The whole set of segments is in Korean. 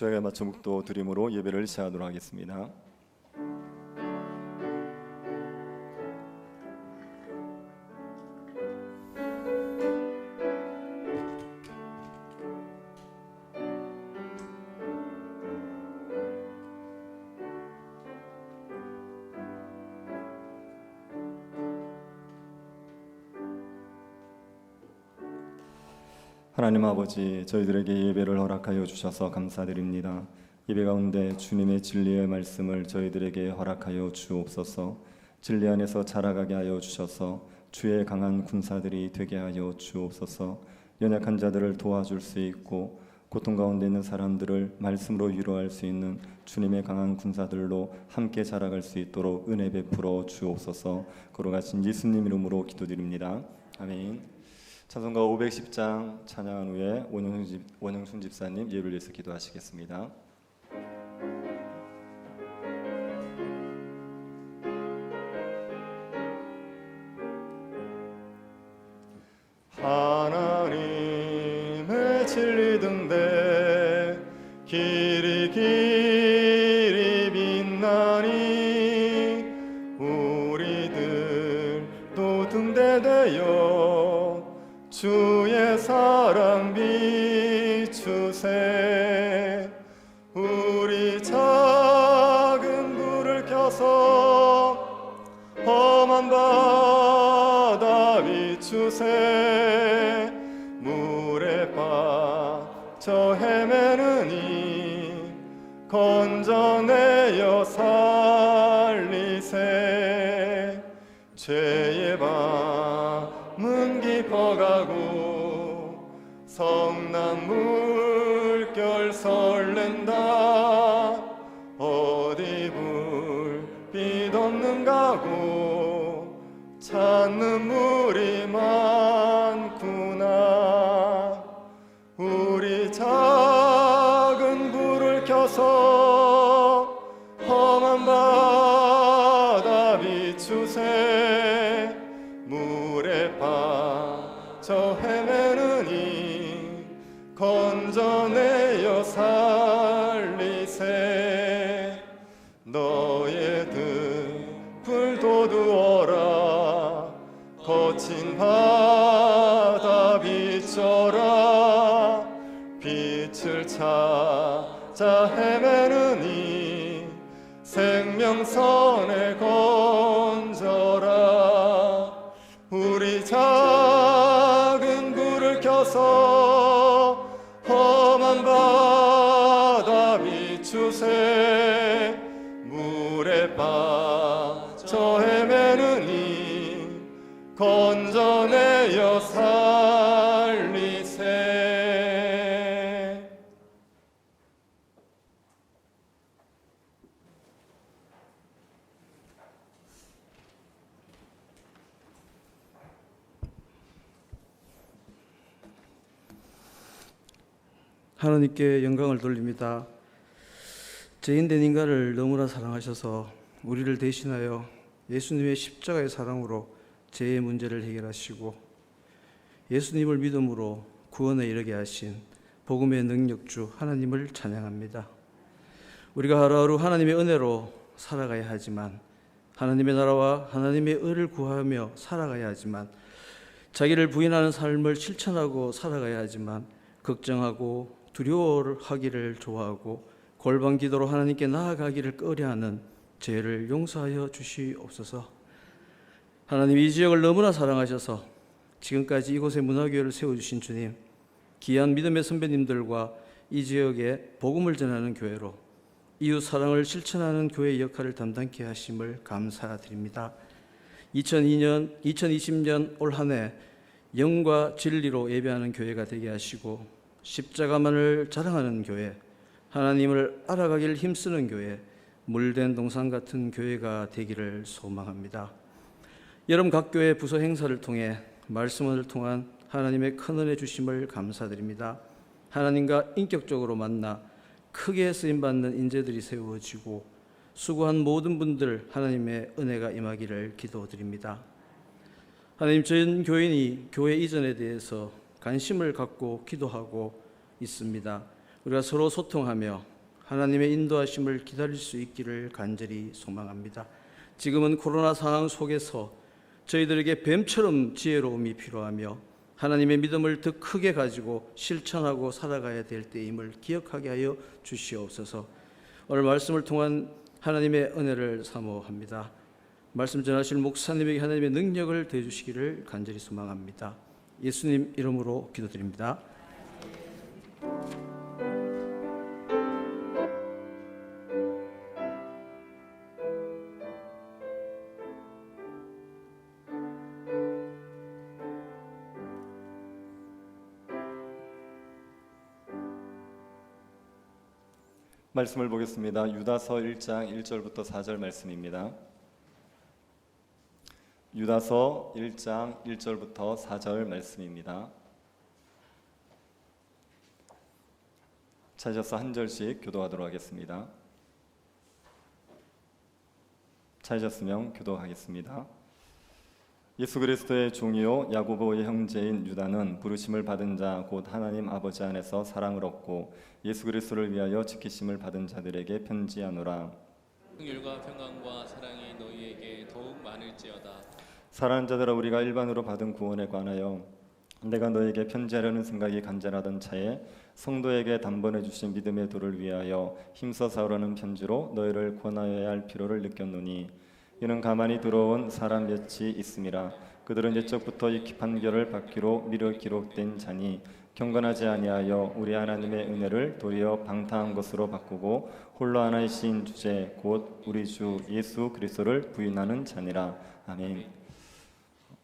저희가 맞춰 묵도 드림으로 예배를 시작하도록 하겠습니다. 하나님 아버지, 저희들에게 예배를 허락하여 주셔서 감사드립니다. 예배 가운데 주님의 진리의 말씀을 저희들에게 허락하여 주옵소서. 진리 안에서 자라가게 하여 주셔서 주의 강한 군사들이 되게 하여 주옵소서. 연약한 자들을 도와줄 수 있고 고통 가운데 있는 사람들을 말씀으로 위로할 수 있는 주님의 강한 군사들로 함께 자라갈 수 있도록 은혜 베풀어 주옵소서. 거룩하신 예수님 이름으로 기도드립니다. 아멘. 찬송가 510장 찬양한 후에 원영순 집사님 예배를 위해서 기도하시겠습니다. 하나님의 진리 등대 길이 빛나니 우리들도 등대되어 주의 사랑 비추세. 우리 작은 불을 켜서 험한 바다 비추세. 물에 빠져 헤매느니 건져내어 살리세. 죄의 밤은 깊어가고 성난 물결 설렌다. 어디 불빛 없는 가고 찾는 물이 많구나. 우리 작은 불을 켜서 험한 바다 비추세. 물에 빠져 헤매느니 건져내어 살리세. 너의 등불 도두어라. 거친 바다 비춰라. 빛을 찾아 헤매느니 생명선에 건져라. 우리 작은 불을 켜서 험한 바다 비추세. 물에 빠져 헤매느니 건져내어 살리세. 하나님께 영광을 돌립니다. 죄인된 인간을 너무나 사랑하셔서 우리를 대신하여 예수님의 십자가의 사랑으로 죄의 문제를 해결하시고 예수님을 믿음으로 구원에 이르게 하신 복음의 능력주 하나님을 찬양합니다. 우리가 하루하루 하나님의 은혜로 살아가야 하지만, 하나님의 나라와 하나님의 의를 구하며 살아가야 하지만, 자기를 부인하는 삶을 실천하고 살아가야 하지만, 걱정하고 두려워하기를 좋아하고 골방 기도로 하나님께 나아가기를 꺼려하는 죄를 용서하여 주시옵소서. 하나님, 이 지역을 너무나 사랑하셔서 지금까지 이곳에 문화교회를 세워주신 주님, 귀한 믿음의 선배님들과 이 지역에 복음을 전하는 교회로 이웃 사랑을 실천하는 교회의 역할을 담당케 하심을 감사드립니다. 2020년 올 한 해 영과 진리로 예배하는 교회가 되게 하시고 십자가만을 자랑하는 교회, 하나님을 알아가기를 힘쓰는 교회, 물된 동산 같은 교회가 되기를 소망합니다. 여름 각 교회 부서 행사를 통해 말씀을 통한 하나님의 큰 은혜 주심을 감사드립니다. 하나님과 인격적으로 만나 크게 쓰임받는 인재들이 세워지고 수고한 모든 분들 하나님의 은혜가 임하기를 기도드립니다. 하나님, 전 교인이 교회 이전에 대해서 관심을 갖고 기도하고 있습니다. 우리가 서로 소통하며 하나님의 인도하심을 기다릴 수 있기를 간절히 소망합니다. 지금은 코로나 상황 속에서 저희들에게 뱀처럼 지혜로움이 필요하며 하나님의 믿음을 더 크게 가지고 실천하고 살아가야 될 때임을 기억하게 하여 주시옵소서. 오늘 말씀을 통한 하나님의 은혜를 사모합니다. 말씀 전하실 목사님에게 하나님의 능력을 대주시기를 간절히 소망합니다. 예수님 이름으로 기도드립니다. 말씀을 보겠습니다. 유다서 1장 1절부터 4절 말씀입니다. 유다서 1장 1절부터 4절 말씀입니다. 찾아서 한 절씩 교도하도록 하겠습니다. 찾으셨으면 교도하겠습니다. 예수 그리스도의 종이요 야고보의 형제인 유다는 부르심을 받은 자 곧 하나님 아버지 안에서 사랑을 얻고 예수 그리스도를 위하여 지키심을 받은 자들에게 편지하노라. 긍휼과 평강과 사랑이 너희에게 더욱 많을지어다. 사랑하는 자들아, 우리가 일반으로 받은 구원에 관하여 내가 너에게 편지하려는 생각이 간절하던 차에 성도에게 단번에 주신 믿음의 도를 위하여 힘써 싸우려는 편지로 너희를 권하여야 할 필요를 느꼈노니 이는 가만히 들어온 사람 몇이 있음이라. 그들은 옛적부터 이 판결을 받기로 미뤄 기록된 자니 경건하지 아니하여 우리 하나님의 은혜를 도리어 방탕한 것으로 바꾸고 홀로 하나이신 주제 곧 우리 주 예수 그리스도를 부인하는 자니라. 아멘.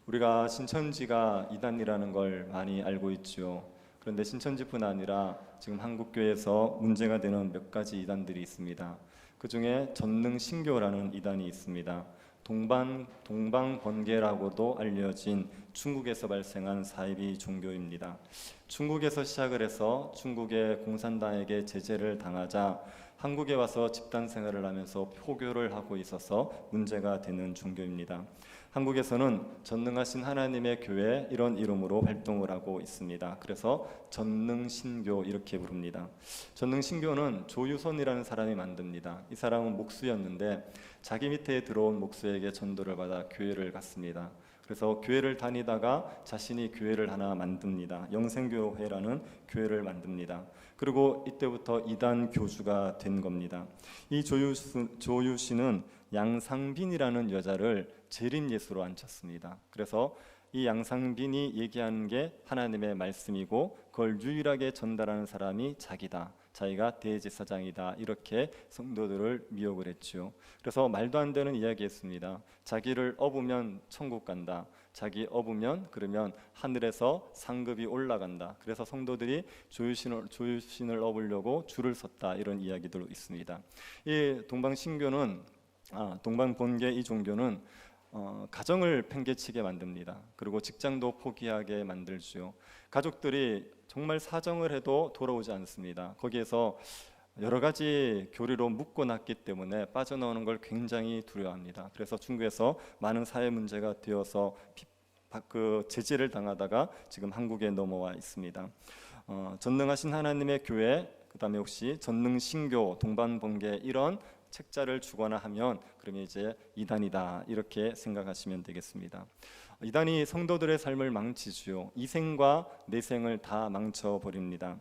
우리가 신천지가 이단이라는 걸 많이 알고 있죠. 그런데 신천지뿐 아니라 지금 한국교회에서 문제가 되는 몇 가지 이단들이 있습니다. 그 중에 전능신교라는 이단이 있습니다. 동방번개라고도 알려진 중국에서 발생한 사이비 종교입니다. 중국에서 시작을 해서 중국의 공산당에게 제재를 당하자 한국에 와서 집단 생활을 하면서 포교를 하고 있어서 문제가 되는 종교입니다. 한국에서는 전능하신 하나님의 교회 이런 이름으로 활동을 하고 있습니다. 그래서 전능신교 이렇게 부릅니다. 전능신교는 조유선이라는 사람이 만듭니다. 이 사람은 목수였는데 자기 밑에 들어온 목수에게 전도를 받아 교회를 갔습니다. 그래서 교회를 다니다가 자신이 교회를 하나 만듭니다. 영생교회라는 교회를 만듭니다. 그리고 이때부터 이단 교주가 된 겁니다. 이 조유 씨는 양상빈이라는 여자를 재림 예수로 앉혔습니다. 그래서 이 양상빈이 얘기하는 게 하나님의 말씀이고 그걸 유일하게 전달하는 사람이 자기다. 자기가 대제사장이다. 이렇게 성도들을 미혹을 했죠. 그래서 말도 안 되는 이야기했습니다. 자기를 업으면 천국 간다. 자기 업으면 그러면 하늘에서 상급이 올라간다. 그래서 성도들이 조유신을 업으려고 줄을 섰다. 이런 이야기도 있습니다. 이 동방번개 이 종교는 가정을 팽개치게 만듭니다. 그리고 직장도 포기하게 만들죠. 가족들이 정말 사정을 해도 돌아오지 않습니다. 거기에서 여러 가지 교리로 묶어놨기 때문에 빠져나오는 걸 굉장히 두려워합니다. 그래서 중국에서 많은 사회 문제가 되어서 제재를 당하다가 지금 한국에 넘어와 있습니다. 전능하신 하나님의 교회, 그다음에 혹시 전능신교, 동방번개 이런 책자를 주거나 하면 그러면 이제 이단이다 이렇게 생각하시면 되겠습니다. 이단이 성도들의 삶을 망치지요. 이생과 내생을 다 망쳐버립니다.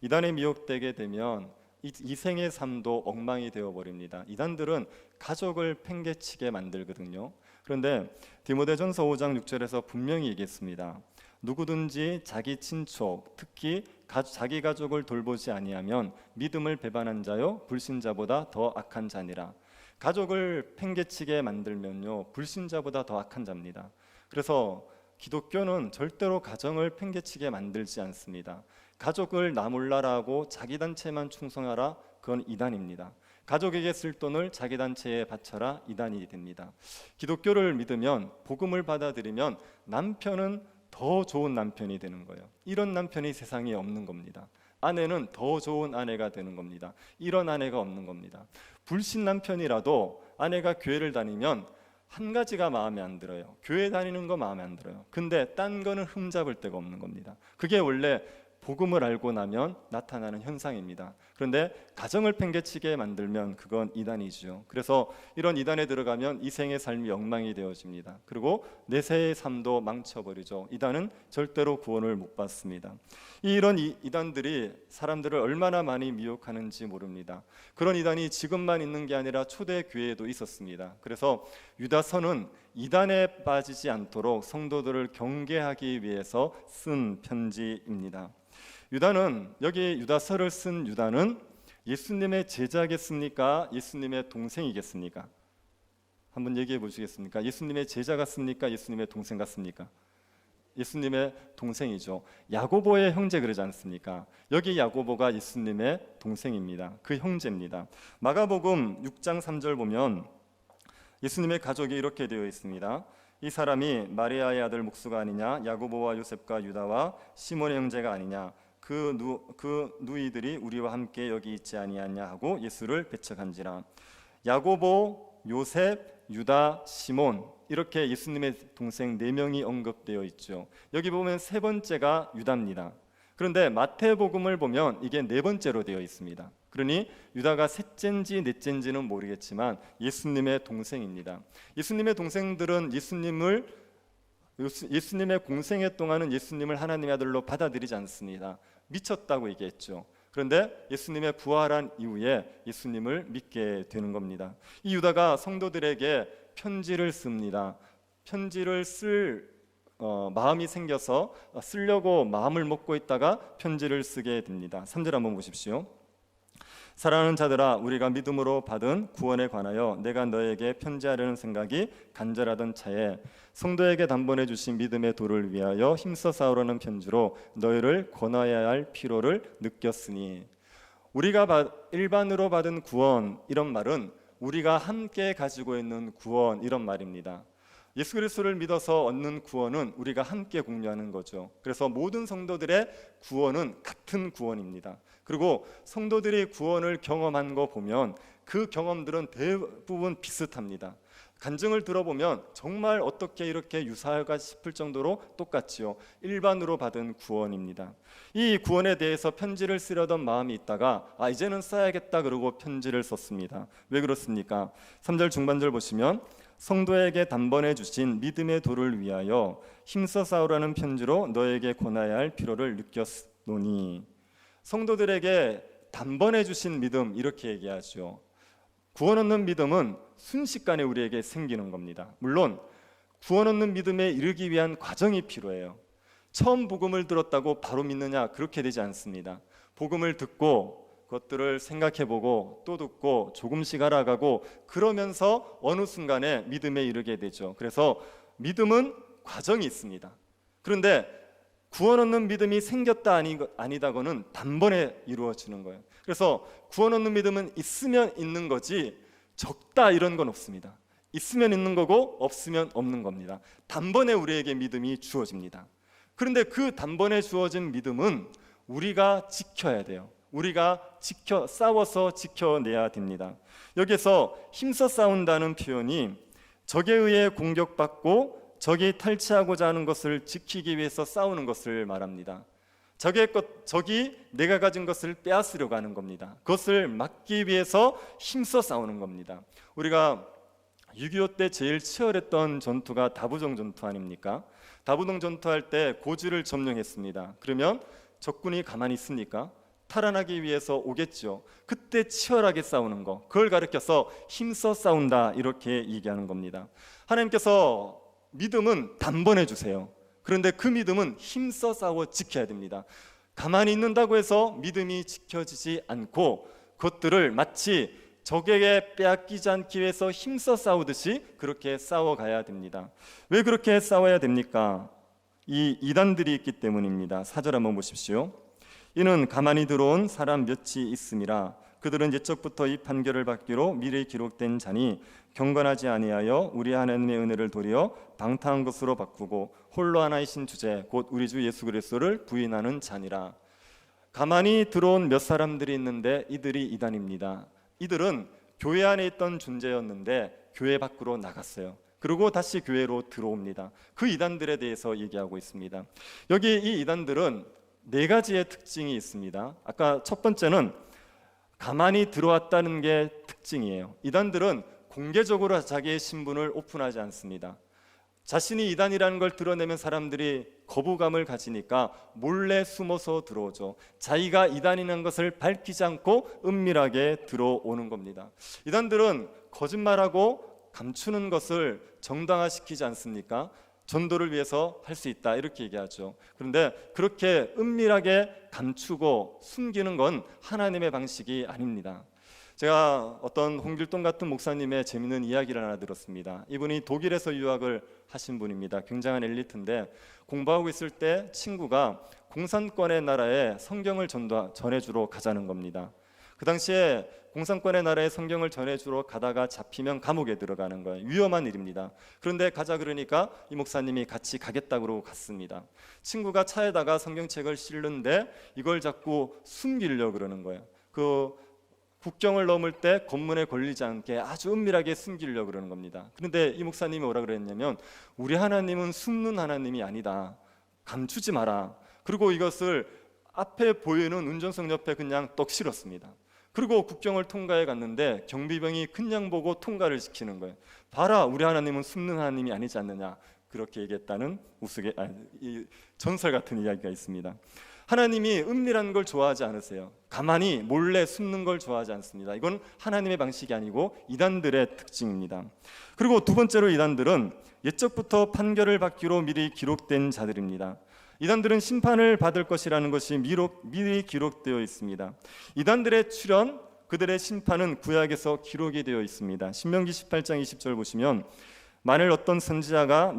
이단에 미혹되게 되면 이생의 삶도 엉망이 되어버립니다. 이단들은 가족을 팽개치게 만들거든요. 그런데 디모데전서 5장 6절에서 분명히 얘기했습니다. 누구든지 자기 친족, 특히 자기 가족을 돌보지 아니하면 믿음을 배반한 자요 불신자보다 더 악한 자니라. 가족을 팽개치게 만들면요 불신자보다 더 악한 자입니다. 그래서 기독교는 절대로 가정을 팽개치게 만들지 않습니다. 가족을 나 몰라라고 자기 단체만 충성하라, 그건 이단입니다. 가족에게 쓸 돈을 자기 단체에 바쳐라, 이단이 됩니다. 기독교를 믿으면, 복음을 받아들이면 남편은 더 좋은 남편이 되는 거예요. 이런 남편이 세상에 없는 겁니다. 아내는 더 좋은 아내가 되는 겁니다. 이런 아내가 없는 겁니다. 불신 남편이라도 아내가 교회를 다니면 한 가지가 마음에 안 들어요. 교회 다니는 거 마음에 안 들어요. 근데 딴 거는 흠잡을 데가 없는 겁니다. 그게 원래 복음을 알고 나면 나타나는 현상입니다. 그런데 가정을 팽개치게 만들면 그건 이단이죠. 그래서 이런 이단에 들어가면 이생의 삶이 엉망이 되어집니다. 그리고 내세의 삶도 망쳐버리죠. 이단은 절대로 구원을 못 받습니다. 이런 이단들이 사람들을 얼마나 많이 미혹하는지 모릅니다. 그런 이단이 지금만 있는 게 아니라 초대 교회에도 있었습니다. 그래서 유다서는 이단에 빠지지 않도록 성도들을 경계하기 위해서 쓴 편지입니다. 유다는, 여기 유다서를 쓴 유다는 예수님의 제자겠습니까? 예수님의 동생이겠습니까? 한번 얘기해 보시겠습니까? 예수님의 제자 같습니까? 예수님의 동생 같습니까? 예수님의 동생이죠. 야고보의 형제 그러지 않습니까? 여기 야고보가 예수님의 동생입니다. 그 형제입니다. 마가복음 6장 3절 보면 예수님의 가족이 이렇게 되어 있습니다. 이 사람이 마리아의 아들 목수가 아니냐? 야고보와 요셉과 유다와 시몬의 형제가 아니냐? 그 누이들이 우리와 함께 여기 있지 아니하냐 하고 예수를 배척한지라. 야고보, 요셉, 유다, 시몬, 이렇게 예수님의 동생 4명이 언급되어 있죠. 여기 보면 세 번째가 유다입니다. 그런데 마태복음을 보면 이게 4번째로 되어 있습니다. 그러니 유다가 셋째인지 넷째인지는 모르겠지만 예수님의 동생입니다. 예수님의 동생들은 예수님의 공생애 동안은 예수님을 하나님의 아들로 받아들이지 않습니다. 미쳤다고 얘기했죠. 그런데 예수님의 부활한 이후에 예수님을 믿게 되는 겁니다. 이 유다가 성도들에게 편지를 씁니다. 편지를 쓸 마음이 생겨서 쓰려고 마음을 먹고 있다가 편지를 쓰게 됩니다. 3절 한번 보십시오. 사랑하는 자들아, 우리가 믿음으로 받은 구원에 관하여 내가 너에게 편지하려는 생각이 간절하던 차에 성도에게 단번에 주신 믿음의 도를 위하여 힘써 싸우려는 편지로 너희를 권하여야 할 필요를 느꼈으니. 우리가 일반으로 받은 구원, 이런 말은 우리가 함께 가지고 있는 구원, 이런 말입니다. 예수 그리스도를 믿어서 얻는 구원은 우리가 함께 공유하는 거죠. 그래서 모든 성도들의 구원은 같은 구원입니다. 그리고 성도들이 구원을 경험한 거 보면 그 경험들은 대부분 비슷합니다. 간증을 들어보면 정말 어떻게 이렇게 유사할까 싶을 정도로 똑같지요. 일반으로 받은 구원입니다. 이 구원에 대해서 편지를 쓰려던 마음이 있다가 이제는 써야겠다 그러고 편지를 썼습니다. 왜 그렇습니까? 3절 중반절 보시면 성도에게 단번에 주신 믿음의 도를 위하여 힘써 싸우라는 편지로 너에게 권하여야 할 필요를 느꼈노니. 성도들에게 단번에 주신 믿음, 이렇게 얘기하죠. 구원 얻는 믿음은 순식간에 우리에게 생기는 겁니다. 물론 구원 얻는 믿음에 이르기 위한 과정이 필요해요. 처음 복음을 들었다고 바로 믿느냐, 그렇게 되지 않습니다. 복음을 듣고 그것들을 생각해보고 또 듣고 조금씩 알아가고 그러면서 어느 순간에 믿음에 이르게 되죠. 그래서 믿음은 과정이 있습니다. 그런데 구원 얻는 믿음이 생겼다 아니다고는 단번에 이루어지는 거예요. 그래서 구원 얻는 믿음은 있으면 있는 거지 적다 이런 건 없습니다. 있으면 있는 거고 없으면 없는 겁니다. 단번에 우리에게 믿음이 주어집니다. 그런데 그 단번에 주어진 믿음은 우리가 지켜야 돼요. 우리가 싸워서 지켜내야 됩니다. 여기서 힘써 싸운다는 표현이 적에 의해 공격받고 적이 탈취하고자 하는 것을 지키기 위해서 싸우는 것을 말합니다. 적이 내가 가진 것을 빼앗으려고 하는 겁니다. 그것을 막기 위해서 힘써 싸우는 겁니다. 우리가 6.25 때 제일 치열했던 전투가 다부정 전투 아닙니까? 다부정 전투할 때 고지를 점령했습니다. 그러면 적군이 가만히 있습니까? 탈환하기 위해서 오겠죠. 그때 치열하게 싸우는 거, 그걸 가르쳐서 힘써 싸운다 이렇게 얘기하는 겁니다. 하나님께서 믿음은 단번에 주세요. 그런데 그 믿음은 힘써 싸워 지켜야 됩니다. 가만히 있는다고 해서 믿음이 지켜지지 않고 그것들을 마치 적에게 빼앗기지 않기 위해서 힘써 싸우듯이 그렇게 싸워가야 됩니다. 왜 그렇게 싸워야 됩니까? 이 이단들이 있기 때문입니다. 4절 한번 보십시오. 이는 가만히 들어온 사람 몇이 있음이라. 그들은 옛적부터 이 판결을 받기로 미래에 기록된 자니 경건하지 아니하여 우리 하나님의 은혜를 도리어 방탕한 것으로 바꾸고 홀로 하나이신 주제 곧 우리 주 예수 그리스도를 부인하는 자니라. 가만히 들어온 몇 사람들이 있는데 이들이 이단입니다. 이들은 교회 안에 있던 존재였는데 교회 밖으로 나갔어요. 그리고 다시 교회로 들어옵니다. 그 이단들에 대해서 얘기하고 있습니다. 여기 이 이단들은 4가지의 특징이 있습니다. 아까 첫 번째는 가만히 들어왔다는 게 특징이에요. 이단들은 공개적으로 자기의 신분을 오픈하지 않습니다. 자신이 이단이라는 걸 드러내면 사람들이 거부감을 가지니까 몰래 숨어서 들어오죠. 자기가 이단이라는 것을 밝히지 않고 은밀하게 들어오는 겁니다. 이단들은 거짓말하고 감추는 것을 정당화시키지 않습니까? 전도를 위해서 할 수 있다 이렇게 얘기하죠. 그런데 그렇게 은밀하게 감추고 숨기는 건 하나님의 방식이 아닙니다. 제가 어떤 홍길동 같은 목사님의 재미있는 이야기를 하나 들었습니다. 이분이 독일에서 유학을 하신 분입니다. 굉장한 엘리트인데 공부하고 있을 때 친구가 공산권의 나라에 성경을 전해주러 가자는 겁니다. 그 당시에 공산권의 나라에 성경을 전해주러 가다가 잡히면 감옥에 들어가는 거예요. 위험한 일입니다. 그런데 가자 그러니까 이 목사님이 같이 가겠다고 갔습니다. 친구가 차에다가 성경책을 실는데 이걸 자꾸 숨기려고 그러는 거예요. 그 국경을 넘을 때 검문에 걸리지 않게 아주 은밀하게 숨기려고 그러는 겁니다. 그런데 이 목사님이 뭐라 그랬냐면 우리 하나님은 숨는 하나님이 아니다. 감추지 마라. 그리고 이것을 앞에 보이는 운전석 옆에 그냥 떡 실었습니다. 그리고 국경을 통과해 갔는데 경비병이 그냥 보고 통과를 시키는 거예요. 봐라, 우리 하나님은 숨는 하나님이 아니지 않느냐. 그렇게 얘기했다는 이 전설 같은 이야기가 있습니다. 하나님이 은밀한 걸 좋아하지 않으세요. 가만히 몰래 숨는 걸 좋아하지 않습니다. 이건 하나님의 방식이 아니고 이단들의 특징입니다. 그리고 두 번째로 이단들은 옛적부터 판결을 받기로 미리 기록된 자들입니다. 이단들은 심판을 받을 것이라는 것이 미리 기록되어 있습니다. 이단들의 출현, 그들의 심판은 구약에서 기록이 되어 있습니다. 신명기 18장 20절 보시면 만일 어떤 선지자가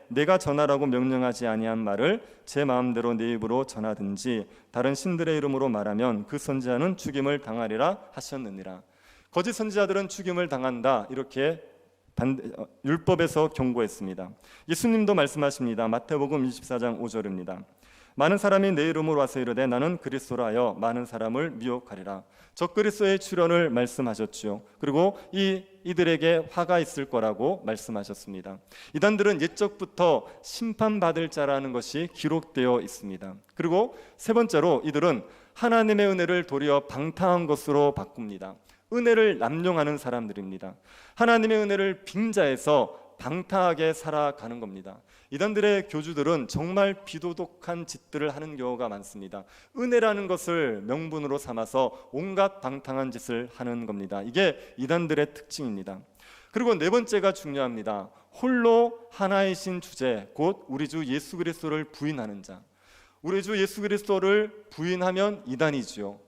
내가 전하라고 명령하지 아니한 말을 제 마음대로 내 입으로 전하든지 다른 신들의 이름으로 말하면 그 선지자는 죽임을 당하리라 하셨느니라. 거짓 선지자들은 죽임을 당한다 이렇게 율법에서 경고했습니다. 예수님도 말씀하십니다. 마태복음 24장 5절입니다. 많은 사람이 내 이름으로 와서 이르되 나는 그리스도라 하여 많은 사람을 미혹하리라. 적그리스도의 출현을 말씀하셨지요. 그리고 이들에게 화가 있을 거라고 말씀하셨습니다. 이단들은 옛적부터 심판받을 자라는 것이 기록되어 있습니다. 그리고 세 번째로 이들은 하나님의 은혜를 도리어 방탕한 것으로 바꿉니다. 은혜를 남용하는 사람들입니다. 하나님의 은혜를 빙자해서 방탕하게 살아가는 겁니다. 이단들의 교주들은 정말 비도덕한 짓들을 하는 경우가 많습니다. 은혜라는 것을 명분으로 삼아서 온갖 방탕한 짓을 하는 겁니다. 이게 이단들의 특징입니다. 그리고 네 번째가 중요합니다. 홀로 하나이신 주제, 곧 우리 주 예수 그리스도를 부인하는 자. 우리 주 예수 그리스도를 부인하면 이단이지요.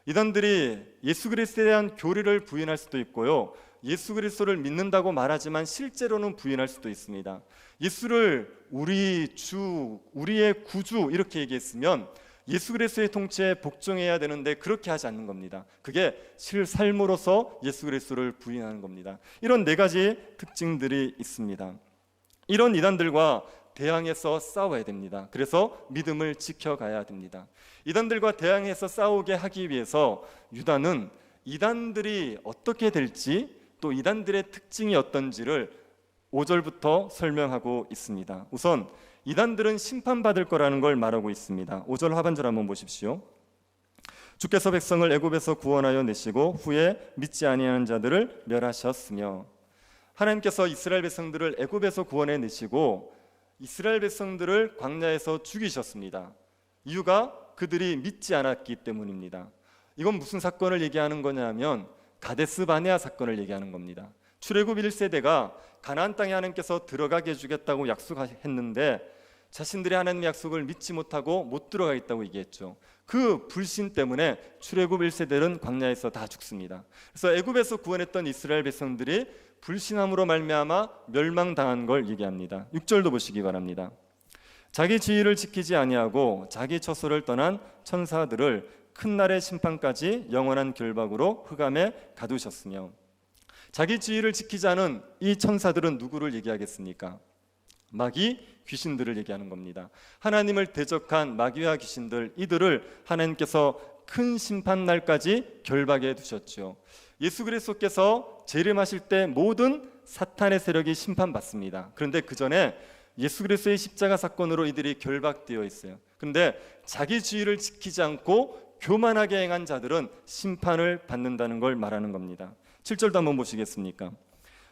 이단들이 예수 그리스도에 대한 교리를 부인할 수도 있고요. 예수 그리스도를 믿는다고 말하지만 실제로는 부인할 수도 있습니다. 예수를 우리 주, 우리의 구주 이렇게 얘기했으면 예수 그리스도의 통치에 복종해야 되는데 그렇게 하지 않는 겁니다. 그게 삶으로서 예수 그리스도를 부인하는 겁니다. 이런 네 가지 특징들이 있습니다. 이런 이단들과 대항해서 싸워야 됩니다. 그래서 믿음을 지켜가야 됩니다. 이단들과 대항해서 싸우게 하기 위해서 유다는 이단들이 어떻게 될지 또 이단들의 특징이 어떤지를 5절부터 설명하고 있습니다. 우선 이단들은 심판받을 거라는 걸 말하고 있습니다. 5절 하반절 한번 보십시오. 주께서 백성을 애굽에서 구원하여 내시고 후에 믿지 아니하는 자들을 멸하셨으며, 하나님께서 이스라엘 백성들을 애굽에서 구원해 내시고 이스라엘 백성들을 광야에서 죽이셨습니다. 이유가 그들이 믿지 않았기 때문입니다. 이건 무슨 사건을 얘기하는 거냐면 가데스 바네아 사건을 얘기하는 겁니다. 출애굽 1세대가 가나안 땅에 하나님께서 들어가게 해주겠다고 약속했는데 자신들이 하나님의 약속을 믿지 못하고 못 들어가겠다고 얘기했죠. 그 불신 때문에 출애굽 1세대는 광야에서 다 죽습니다. 그래서 애굽에서 구원했던 이스라엘 백성들이 불신함으로 말미암아 멸망당한 걸 얘기합니다. 6절도 보시기 바랍니다. 자기 지위를 지키지 아니하고 자기 처소를 떠난 천사들을 큰 날의 심판까지 영원한 결박으로 흑암에 가두셨으며, 자기 지위를 지키지 않은 이 천사들은 누구를 얘기하겠습니까? 마귀, 귀신들을 얘기하는 겁니다. 하나님을 대적한 마귀와 귀신들, 이들을 하나님께서 큰 심판날까지 결박해 두셨죠. 예수 그리스도께서 재림하실 때 모든 사탄의 세력이 심판받습니다. 그런데 그 전에 예수 그리스도의 십자가 사건으로 이들이 결박되어 있어요. 그런데 자기 지위를 지키지 않고 교만하게 행한 자들은 심판을 받는다는 걸 말하는 겁니다. 7절도 한번 보시겠습니까?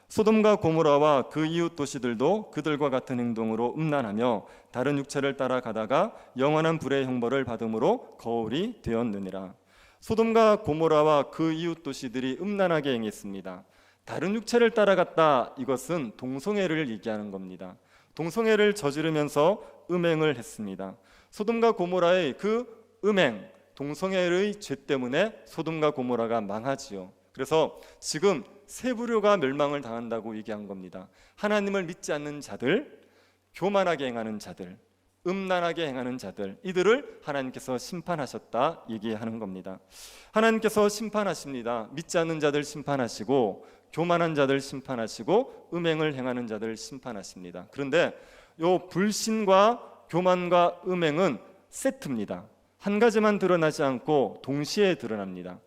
소돔과 고모라와 그 이웃 도시들도 그들과 같은 행동으로 음란하며 다른 육체를 따라가다가 영원한 불의 형벌을 받음으로 거울이 되었느니라. 소돔과 고모라와 그 이웃 도시들이 음란하게 행했습니다. 다른 육체를 따라갔다, 이것은 동성애를 얘기하는 겁니다. 동성애를 저지르면서 음행을 했습니다. 소돔과 고모라의 그 음행, 동성애의 죄 때문에 소돔과 고모라가 망하지요. 그래서 지금 세 부류가 멸망을 당한다고 얘기한 겁니다. 하나님을 믿지 않는 자들, 교만하게 행하는 자들, 음란하게 행하는 자들, 이들을 하나님께서 심판하셨다 얘기하는 겁니다. 하나님께서 심판하십니다. 믿지 않는 자들 심판하시고, 교만한 자들 심판하시고, 음행을 행하는 자들 심판하십니다. 그런데 요 불신과 교만과 음행은 세트입니다. 한 가지만 드러나지 않고 동시에 드러납니다.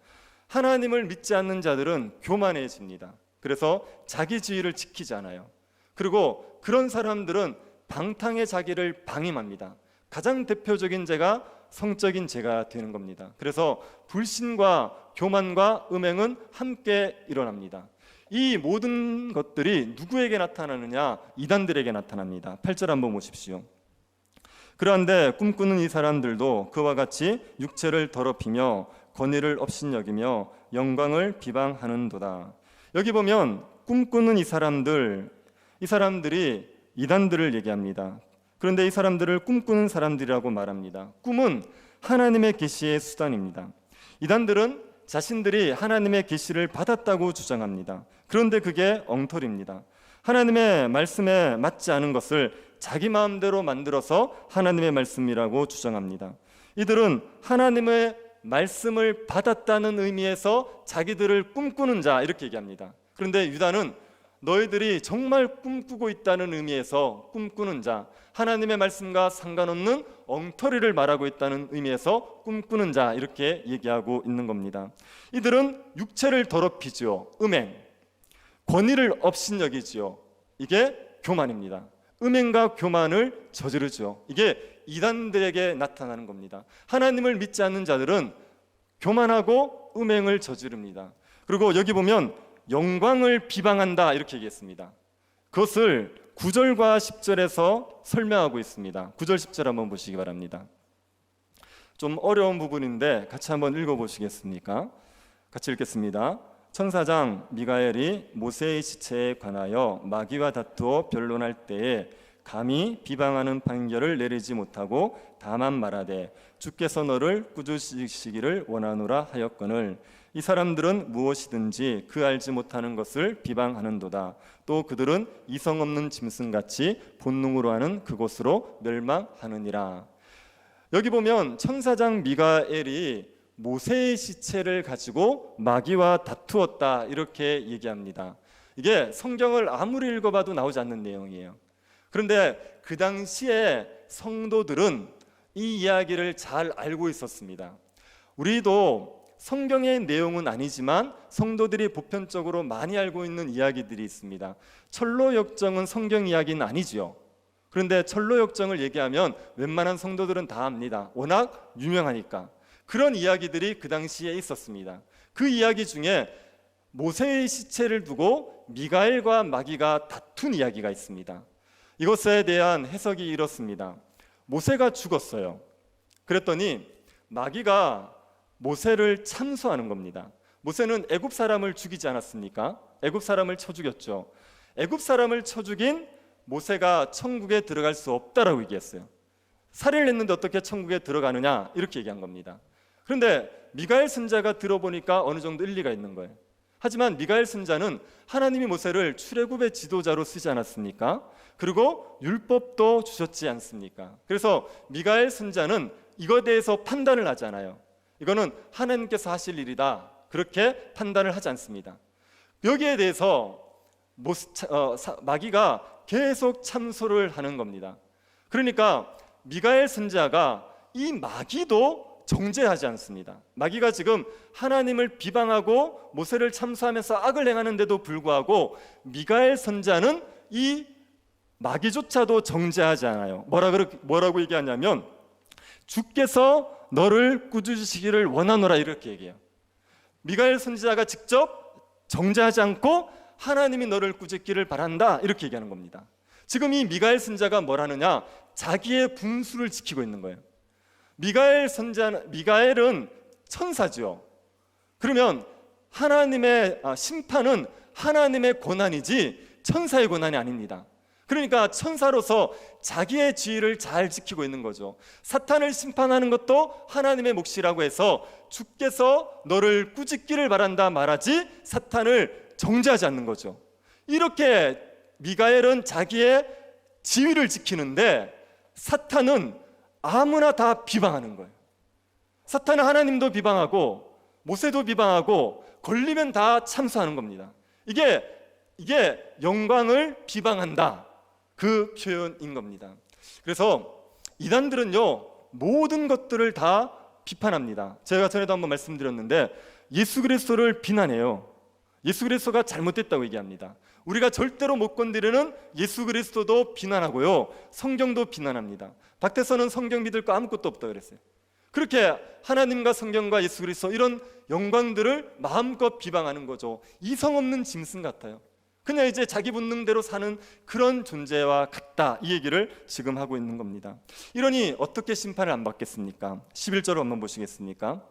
하나님을 믿지 않는 자들은 교만해집니다. 그래서 자기 지위를 지키지 않아요. 그리고 그런 사람들은 방탕의 자기를 방임합니다. 가장 대표적인 죄가 성적인 죄가 되는 겁니다. 그래서 불신과 교만과 음행은 함께 일어납니다. 이 모든 것들이 누구에게 나타나느냐? 이단들에게 나타납니다. 8절 한번 보십시오. 그런데 꿈꾸는 이 사람들도 그와 같이 육체를 더럽히며 권위를 업신여기며 영광을 비방하는도다. 여기 보면 꿈꾸는 이 사람들이 이단들을 얘기합니다. 그런데 이 사람들을 꿈꾸는 사람들이라고 말합니다. 꿈은 하나님의 계시의 수단입니다. 이단들은 자신들이 하나님의 계시를 받았다고 주장합니다. 그런데 그게 엉터리입니다. 하나님의 말씀에 맞지 않은 것을 자기 마음대로 만들어서 하나님의 말씀이라고 주장합니다. 이들은 하나님의 말씀을 받았다는 의미에서 자기들을 꿈꾸는 자, 이렇게 얘기합니다. 그런데 유다는 너희들이 정말 꿈꾸고 있다는 의미에서 꿈꾸는 자, 하나님의 말씀과 상관없는 엉터리를 말하고 있다는 의미에서 꿈꾸는 자, 이렇게 얘기하고 있는 겁니다. 이들은 육체를 더럽히지요. 음행, 권위를 업신여기지요. 이게 교만입니다. 음행과 교만을 저지르죠. 이게 이단들에게 나타나는 겁니다. 하나님을 믿지 않는 자들은 교만하고 음행을 저지릅니다. 그리고 여기 보면 영광을 비방한다, 이렇게 얘기했습니다. 그것을 9절과 10절에서 설명하고 있습니다. 9절 10절 한번 보시기 바랍니다. 좀 어려운 부분인데 같이 한번 읽어보시겠습니까? 같이 읽겠습니다. 천사장 미가엘이 모세의 시체에 관하여 마귀와 다투어 변론할 때에 감히 비방하는 판결을 내리지 못하고 다만 말하되 주께서 너를 꾸짖으시기를 원하노라 하였거늘 이 사람들은 무엇이든지 그 알지 못하는 것을 비방하는도다. 또 그들은 이성 없는 짐승같이 본능으로 하는 그곳으로 멸망하느니라. 여기 보면 천사장 미가엘이 모세의 시체를 가지고 마귀와 다투었다, 이렇게 얘기합니다. 이게 성경을 아무리 읽어봐도 나오지 않는 내용이에요. 그런데 그 당시에 성도들은 이 이야기를 잘 알고 있었습니다. 우리도 성경의 내용은 아니지만 성도들이 보편적으로 많이 알고 있는 이야기들이 있습니다. 철로역정은 성경 이야기는 아니지요. 그런데 철로역정을 얘기하면 웬만한 성도들은 다 압니다. 워낙 유명하니까. 그런 이야기들이 그 당시에 있었습니다. 그 이야기 중에 모세의 시체를 두고 미가엘과 마귀가 다툰 이야기가 있습니다. 이것에 대한 해석이 이렇습니다. 모세가 죽었어요. 그랬더니 마귀가 모세를 참소하는 겁니다. 모세는 애굽 사람을 죽이지 않았습니까? 애굽 사람을 쳐 죽였죠. 애굽 사람을 쳐 죽인 모세가 천국에 들어갈 수 없다라고 얘기했어요. 살해를 했는데 어떻게 천국에 들어가느냐, 이렇게 얘기한 겁니다. 그런데 미가엘 선자가 들어보니까 어느 정도 일리가 있는 거예요. 하지만 미가엘 선자는 하나님이 모세를 출애굽의 지도자로 쓰지 않았습니까? 그리고 율법도 주셨지 않습니까? 그래서 미가엘 선자는 이거에 대해서 판단을 하지 않아요. 이거는 하나님께서 하실 일이다, 그렇게 판단을 하지 않습니다. 여기에 대해서 마귀가 계속 참소를 하는 겁니다. 그러니까 미가엘 선자가 이 마귀도 정죄하지 않습니다. 마귀가 지금 하나님을 비방하고 모세를 참소하면서 악을 행하는데도 불구하고 미가엘 선자는 이 마귀조차도 정죄하지 않아요. 뭐라고 얘기하냐면 주께서 너를 꾸짖으시기를 원하노라 이렇게 얘기해요. 미가엘 선지자가 직접 정죄하지 않고 하나님이 너를 꾸짖기를 바란다 이렇게 얘기하는 겁니다. 지금 이 미가엘 선지자가 뭘 하느냐? 자기의 분수를 지키고 있는 거예요. 미가엘은 천사죠. 그러면 하나님의 심판은 하나님의 고난이지 천사의 고난이 아닙니다. 그러니까 천사로서 자기의 지위를 잘 지키고 있는 거죠. 사탄을 심판하는 것도 하나님의 몫이라고 해서 주께서 너를 꾸짖기를 바란다 말하지 사탄을 정죄하지 않는 거죠. 이렇게 미가엘은 자기의 지위를 지키는데 사탄은 아무나 다 비방하는 거예요. 사탄은 하나님도 비방하고 모세도 비방하고 걸리면 다 참수하는 겁니다. 이게 영광을 비방한다, 그 표현인 겁니다. 그래서 이단들은요 모든 것들을 다 비판합니다. 제가 전에도 한번 말씀드렸는데 예수 그리스도를 비난해요. 예수 그리스도가 잘못됐다고 얘기합니다. 우리가 절대로 못 건드리는 예수 그리스도도 비난하고요, 성경도 비난합니다. 밖에서는 성경 믿을 거 아무것도 없다 그랬어요. 그렇게 하나님과 성경과 예수 그리스도 이런 영광들을 마음껏 비방하는 거죠. 이성 없는 짐승 같아요. 그냥 이제 자기 본능대로 사는 그런 존재와 같다, 이 얘기를 지금 하고 있는 겁니다. 이러니 어떻게 심판을 안 받겠습니까? 11절을 한번 보시겠습니까?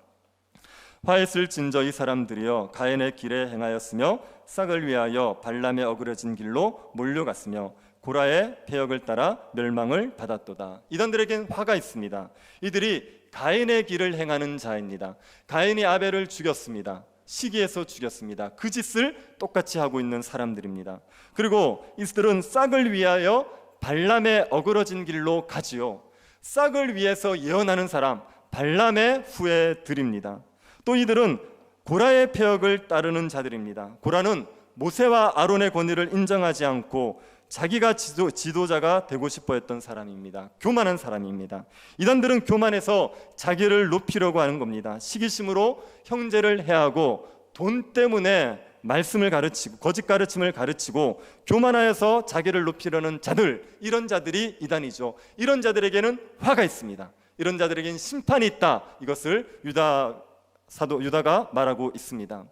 화했을 진저 이 사람들이여 가인의 길에 행하였으며 싹을 위하여 발람의 어그러진 길로 몰려갔으며 고라의 패역을 따라 멸망을 받았도다. 이단들에겐 화가 있습니다. 이들이 가인의 길을 행하는 자입니다. 가인이 아벨을 죽였습니다. 시기해서 죽였습니다. 그 짓을 똑같이 하고 있는 사람들입니다. 그리고 이들은 싹을 위하여 발람의 어그러진 길로 가지요. 싹을 위해서 예언하는 사람 발람의 후예들입니다. 또 이들은 고라의 패역을 따르는 자들입니다. 고라는 모세와 아론의 권위를 인정하지 않고 자기가 지도자가 되고 싶어 했던 사람입니다. 교만한 사람입니다. 이단들은 교만해서 자기를 높이려고 하는 겁니다. 시기심으로 형제를 해하고 돈 때문에 말씀을 가르치고 거짓 가르침을 가르치고 교만하여서 자기를 높이려는 자들, 이런 자들이 이단이죠. 이런 자들에게는 화가 있습니다. 이런 자들에게는 심판이 있다. 이것을 유다가 말하고 있습니다.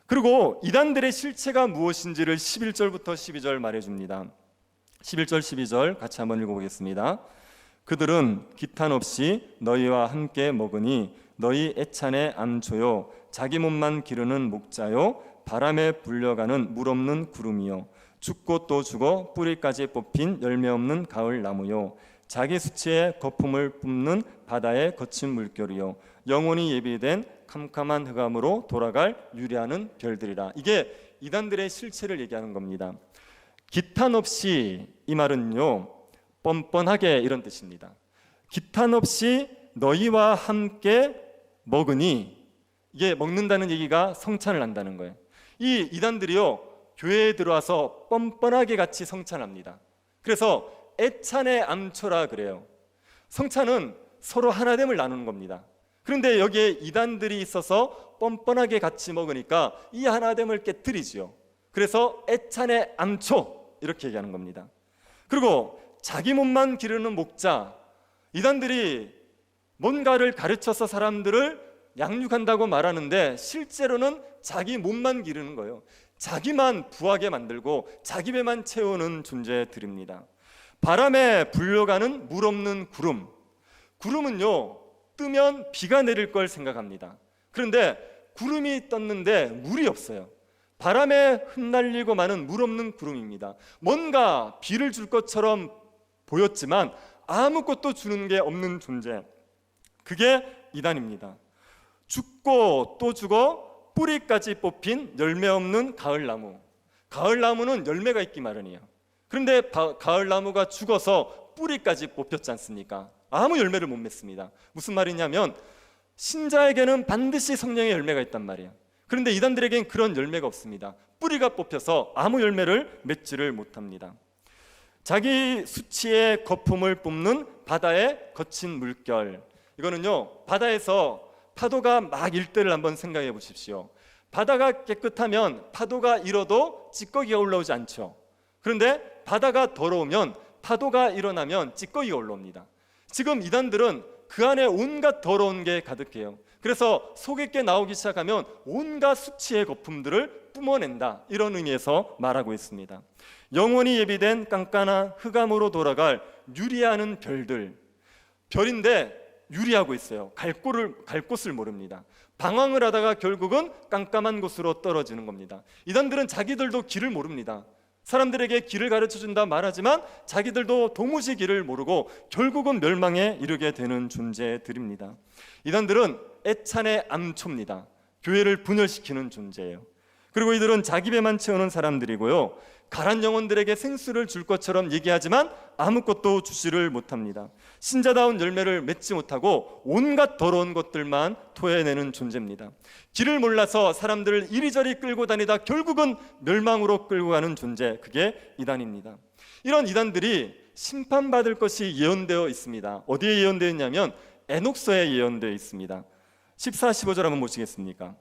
그리고 이단들의 실체가 무엇인지를 11절부터 12절 말해줍니다. 11절 12절 같이 한번 읽어보겠습니다. 그들은 기탄 없이 너희와 함께 먹으니 너희 애찬의 암초요 자기 몸만 기르는 목자요 바람에 불려가는 물 없는 구름이요 죽고 또 죽어 뿌리까지 뽑힌 열매 없는 가을 나무요 자기 수치에 거품을 뿜는 바다의 거친 물결이요 영원히 예비된 캄캄한 흑암으로 돌아갈 유리하는 별들이라. 이게 이단들의 실체를 얘기하는 겁니다. 기탄 없이, 이 말은요 뻔뻔하게 이런 뜻입니다. 기탄 없이 너희와 함께 먹으니, 이게 먹는다는 얘기가 성찬을 한다는 거예요. 이 이단들이요 교회에 들어와서 뻔뻔하게 같이 성찬합니다. 그래서 애찬의 암초라 그래요. 성찬은 서로 하나됨을 나누는 겁니다. 그런데 여기에 이단들이 있어서 뻔뻔하게 같이 먹으니까 이 하나됨을 깨뜨리지요. 그래서 애찬의 암초 이렇게 얘기하는 겁니다. 그리고 자기 몸만 기르는 목자, 이단들이 뭔가를 가르쳐서 사람들을 양육한다고 말하는데 실제로는 자기 몸만 기르는 거예요. 자기만 부하게 만들고 자기 배만 채우는 존재들입니다. 바람에 불려가는 물 없는 구름, 구름은요 뜨면 비가 내릴 걸 생각합니다. 그런데 구름이 떴는데 물이 없어요. 바람에 흩날리고 마는 물 없는 구름입니다. 뭔가 비를 줄 것처럼 보였지만 아무것도 주는 게 없는 존재, 그게 이단입니다. 죽고 또 죽어 뿌리까지 뽑힌 열매 없는 가을나무. 가을나무는 열매가 있기 마련이에요. 그런데 가을나무가 죽어서 뿌리까지 뽑혔지 않습니까? 아무 열매를 못 맺습니다. 무슨 말이냐면 신자에게는 반드시 성령의 열매가 있단 말이에요. 그런데 이단들에게는 그런 열매가 없습니다. 뿌리가 뽑혀서 아무 열매를 맺지를 못합니다. 자기 수치에 거품을 뿜는 바다의 거친 물결, 이거는요 바다에서 파도가 막 일 때를 한번 생각해 보십시오. 바다가 깨끗하면 파도가 일어도 찌꺼기가 올라오지 않죠. 그런데 바다가 더러우면 파도가 일어나면 찌꺼기가 올라옵니다. 지금 이단들은 그 안에 온갖 더러운 게 가득해요. 그래서 속에 나오기 시작하면 온갖 수치의 거품들을 뿜어낸다, 이런 의미에서 말하고 있습니다. 영원히 예비된 깐깐한 흑암으로 돌아갈 유리하는 별들, 별인데 유리하고 있어요. 갈 곳을 모릅니다. 방황을 하다가 결국은 깜깜한 곳으로 떨어지는 겁니다. 이단들은 자기들도 길을 모릅니다. 사람들에게 길을 가르쳐준다 말하지만 자기들도 도무지 길을 모르고 결국은 멸망에 이르게 되는 존재들입니다. 이단들은 애찬의 암초입니다. 교회를 분열시키는 존재예요. 그리고 이들은 자기 배만 채우는 사람들이고요, 가란 영혼들에게 생수를 줄 것처럼 얘기하지만 아무것도 주지를 못합니다. 신자다운 열매를 맺지 못하고 온갖 더러운 것들만 토해내는 존재입니다. 길을 몰라서 사람들을 이리저리 끌고 다니다 결국은 멸망으로 끌고 가는 존재, 그게 이단입니다. 이런 이단들이 심판받을 것이 예언되어 있습니다. 어디에 예언되어 있냐면 에녹서에 예언되어 있습니다. 14, 15절 한번 보시겠습니까?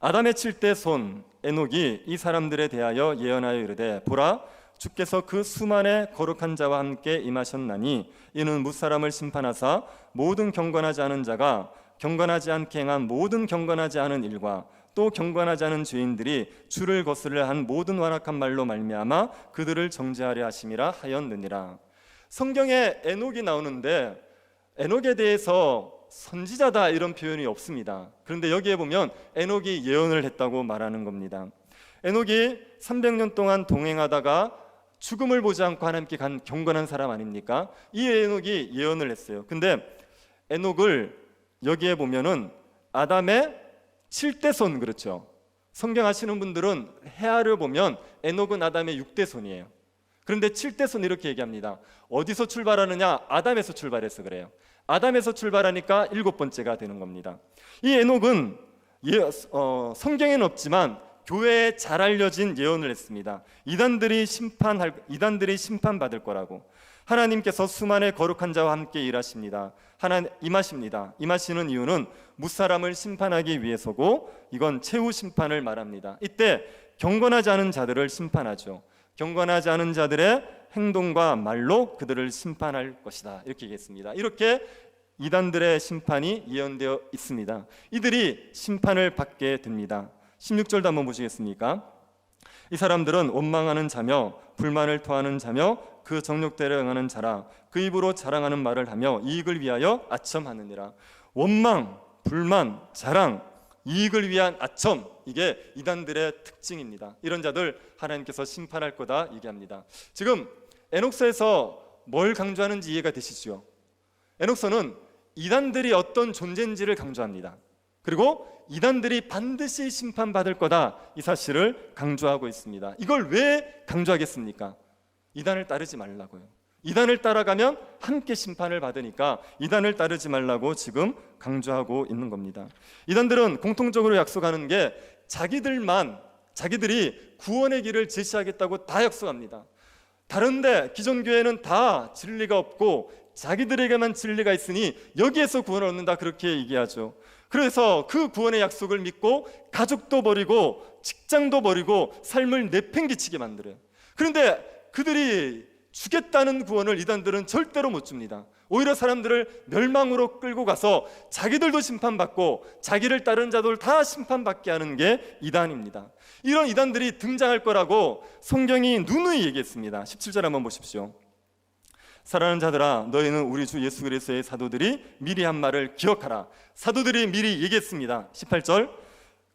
아담의 7대 손 에녹이 이 사람들에 대하여 예언하여 이르되, 보라, 주께서 그 수만의 거룩한 자와 함께 임하셨나니 이는 무사람을 심판하사 모든 경건하지 않은 자가 경건하지 않게 행한 모든 경건하지 않은 일과 또 경건하지 않은 죄인들이 주를 거스르려 한 모든 완악한 말로 말미암아 그들을 정죄하려 하심이라 하였느니라. 성경에 에녹이 나오는데 에녹에 대해서 선지자다 이런 표현이 없습니다. 그런데 여기에 보면 에녹이 예언을 했다고 말하는 겁니다. 에녹이 300년 동안 동행하다가 죽음을 보지 않고 하나님께 간 경건한 사람 아닙니까? 이 에녹이 예언을 했어요. 근데 에녹을 여기에 보면은 아담의 7대 손, 그렇죠? 성경 아시는 분들은 해아를 보면 에녹은 아담의 6대 손이에요. 그런데 7대 손 이렇게 얘기합니다. 어디서 출발하느냐? 아담에서 출발해서 그래요. 아담에서 출발하니까 7번째가 되는 겁니다. 이 에녹은 성경에는 없지만 교회에 잘 알려진 예언을 했습니다. 이단들이 심판받을 거라고. 하나님께서 수만의 거룩한 자와 함께 일하십니다. 임하십니다. 임하시는 이유는 무사람을 심판하기 위해서고, 이건 최후 심판을 말합니다. 이때 경건하지 않은 자들을 심판하죠. 경건하지 않은 자들의 행동과 말로 그들을 심판할 것이다, 이렇게 얘기했습니다. 이렇게 이단들의 심판이 예언되어 있습니다. 이들이 심판을 받게 됩니다. 16절도 한번 보시겠습니까? 이 사람들은 원망하는 자며 불만을 토하는 자며 그 정욕대로 행하는 자라. 그 입으로 자랑하는 말을 하며 이익을 위하여 아첨하느니라. 원망, 불만, 자랑, 이익을 위한 아첨, 이게 이단들의 특징입니다. 이런 자들 하나님께서 심판할 거다 얘기합니다. 지금 에녹서에서 뭘 강조하는지 이해가 되시죠? 에녹서는 이단들이 어떤 존재인지를 강조합니다. 그리고 이단들이 반드시 심판받을 거다, 이 사실을 강조하고 있습니다. 이걸 왜 강조하겠습니까? 이단을 따르지 말라고요. 이단을 따라가면 함께 심판을 받으니까 이단을 따르지 말라고 지금 강조하고 있는 겁니다. 이단들은 공통적으로 약속하는 게 자기들이 구원의 길을 제시하겠다고 다 약속합니다. 다른데 기존 교회는 다 진리가 없고 자기들에게만 진리가 있으니 여기에서 구원을 얻는다, 그렇게 얘기하죠. 그래서 그 구원의 약속을 믿고 가족도 버리고 직장도 버리고 삶을 내팽개치게 만들어요. 그런데 그들이 주겠다는 구원을 이단들은 절대로 못 줍니다. 오히려 사람들을 멸망으로 끌고 가서 자기들도 심판받고 자기를 따르는 자들 다 심판받게 하는 게 이단입니다. 이런 이단들이 등장할 거라고 성경이 누누이 얘기했습니다. 17절 한번 보십시오. 사랑하는 자들아, 너희는 우리 주 예수 그리스도의 사도들이 미리 한 말을 기억하라. 사도들이 미리 얘기했습니다. 18절,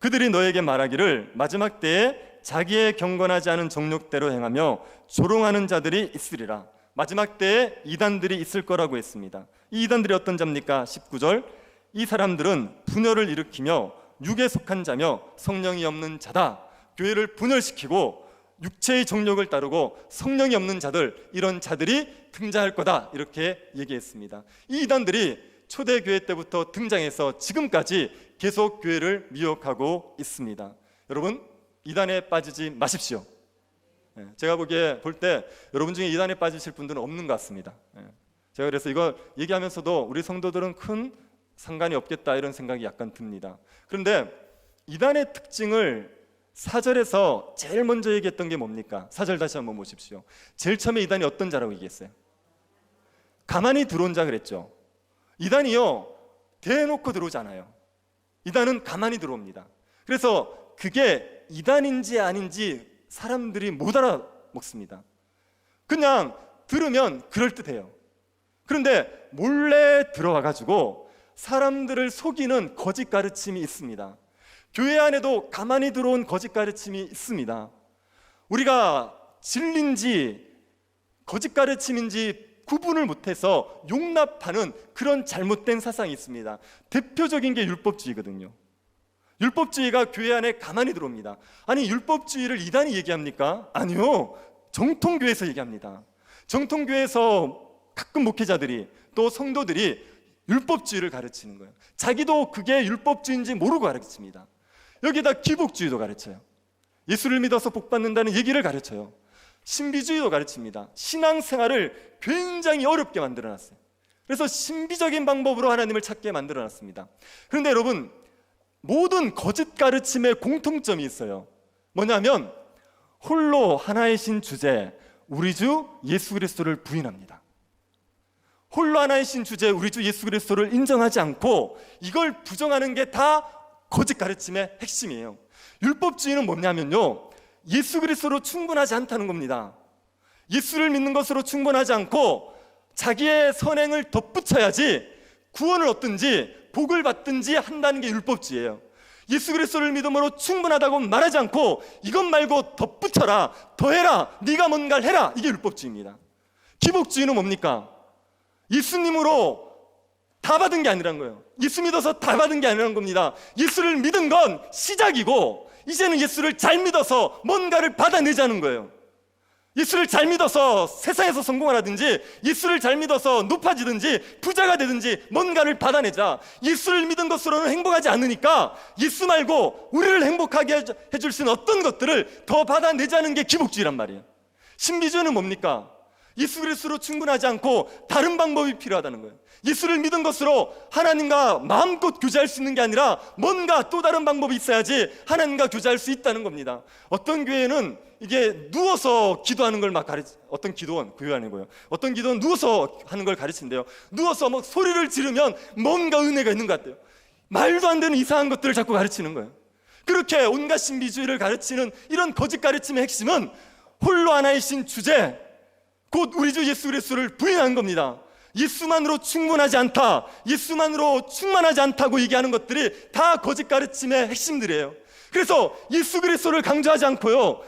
그들이 너에게 말하기를 마지막 때에 자기의 경건하지 않은 정욕대로 행하며 조롱하는 자들이 있으리라. 마지막 때에 이단들이 있을 거라고 했습니다. 이 이단들이 어떤 자입니까? 19절, 이 사람들은 분열을 일으키며 육에 속한 자며 성령이 없는 자다. 교회를 분열시키고 육체의 정욕을 따르고 성령이 없는 자들, 이런 자들이 등장할 거다, 이렇게 얘기했습니다. 이 이단들이 초대교회 때부터 등장해서 지금까지 계속 교회를 미혹하고 있습니다. 여러분, 이단에 빠지지 마십시오. 제가 볼 때 여러분 중에 이단에 빠지실 분들은 없는 것 같습니다. 제가 그래서 이거 얘기하면서도 우리 성도들은 큰 상관이 없겠다, 이런 생각이 약간 듭니다. 그런데 이단의 특징을 4절에서 제일 먼저 얘기했던 게 뭡니까? 4절 다시 한번 보십시오. 제일 처음에 이단이 어떤 자라고 얘기했어요? 가만히 들어온 자 그랬죠. 이단이요 대놓고 들어오지 않아요. 이단은 가만히 들어옵니다. 그래서 그게 이단인지 아닌지 사람들이 못 알아먹습니다. 그냥 들으면 그럴듯해요. 그런데 몰래 들어와가지고 사람들을 속이는 거짓 가르침이 있습니다. 교회 안에도 가만히 들어온 거짓 가르침이 있습니다. 우리가 진리인지 거짓 가르침인지 구분을 못해서 용납하는 그런 잘못된 사상이 있습니다. 대표적인 게 율법주의거든요. 율법주의가 교회 안에 가만히 들어옵니다. 아니, 율법주의를 이단이 얘기합니까? 아니요, 정통교회에서 얘기합니다. 정통교회에서 가끔 목회자들이 또 성도들이 율법주의를 가르치는 거예요. 자기도 그게 율법주의인지 모르고 가르칩니다. 여기다 기복주의도 가르쳐요. 예수를 믿어서 복받는다는 얘기를 가르쳐요. 신비주의도 가르칩니다. 신앙생활을 굉장히 어렵게 만들어놨어요. 그래서 신비적인 방법으로 하나님을 찾게 만들어놨습니다. 그런데 여러분, 모든 거짓 가르침에 공통점이 있어요. 뭐냐면 홀로 하나이신 주제 우리 주 예수 그리스도를 부인합니다. 홀로 하나이신 주제 우리 주 예수 그리스도를 인정하지 않고 이걸 부정하는 게 다 거짓 가르침의 핵심이에요. 율법주의는 뭐냐면요, 예수 그리스도로 충분하지 않다는 겁니다. 예수를 믿는 것으로 충분하지 않고 자기의 선행을 덧붙여야지 구원을 얻든지 복을 받든지 한다는 게 율법주의예요. 예수 그리스도를 믿음으로 충분하다고 말하지 않고 이것 말고 덧붙여라, 더해라, 네가 뭔가를 해라, 이게 율법주의입니다. 기복주의는 뭡니까? 예수님으로 다 받은 게 아니라는 거예요. 예수 믿어서 다 받은 게 아니라는 겁니다. 예수를 믿은 건 시작이고 이제는 예수를 잘 믿어서 뭔가를 받아내자는 거예요. 예수를 잘 믿어서 세상에서 성공을 하든지 예수를 잘 믿어서 높아지든지 부자가 되든지 뭔가를 받아내자. 예수를 믿은 것으로는 행복하지 않으니까 예수 말고 우리를 행복하게 해줄 수 있는 어떤 것들을 더 받아내자는 게 기복주의란 말이에요. 신비주의는 뭡니까? 예수 그리스도로 충분하지 않고 다른 방법이 필요하다는 거예요. 예수를 믿은 것으로 하나님과 마음껏 교제할 수 있는 게 아니라 뭔가 또 다른 방법이 있어야지 하나님과 교제할 수 있다는 겁니다. 어떤 교회는 이게 누워서 기도하는 걸 막 어떤 기도원, 교회 아니고요. 어떤 기도원 누워서 하는 걸 가르친대요. 누워서 막 소리를 지르면 뭔가 은혜가 있는 것 같대요. 말도 안 되는 이상한 것들을 자꾸 가르치는 거예요. 그렇게 온갖 신비주의를 가르치는 이런 거짓 가르침의 핵심은 홀로 하나이신 주제, 곧 우리 주 예수 그리스도를 부인한 겁니다. 예수만으로 충분하지 않다, 예수만으로 충만하지 않다고 얘기하는 것들이 다 거짓 가르침의 핵심들이에요. 그래서 예수 그리스도를 강조하지 않고요,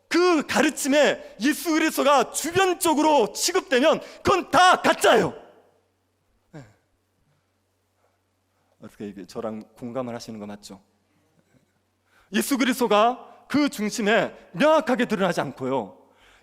그 가르침에 예수 그리스도가 주변적으로 취급되면 그건 다 가짜예요. 어떻게 저랑 공감을 하시는 거 맞죠? 예수 그리스도가 그 중심에 명확하게 드러나지 않고요,